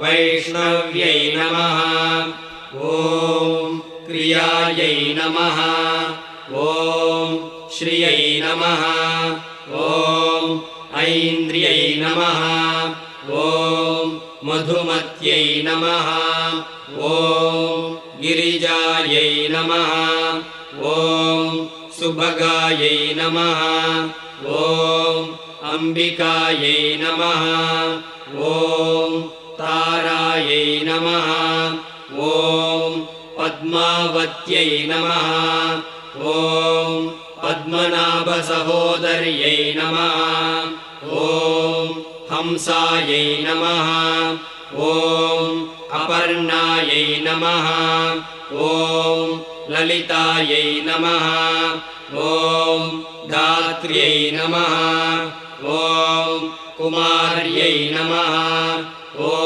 वैष्णव्यै नमः। ॐ क्रियायै नमः। ॐ श्रियै नमः। ॐ ऐन्द्रियै नमः। ॐ मधुमत्यै नमः। ॐ गिरिजायै नमः। ॐ सुभगायै नमः। ॐ अम्बिकायै नमः। ॐ तारायै नमः। ॐ पद्मावत्यै नमः। ॐ पद्मनाभसहोदर्यै नमः। ॐ हंसायै नमः। ॐ अपर्णायै नमः। ॐ ललितायै नमः। ॐ धात्र्यै नमः। ॐ कुमार्यै नमः।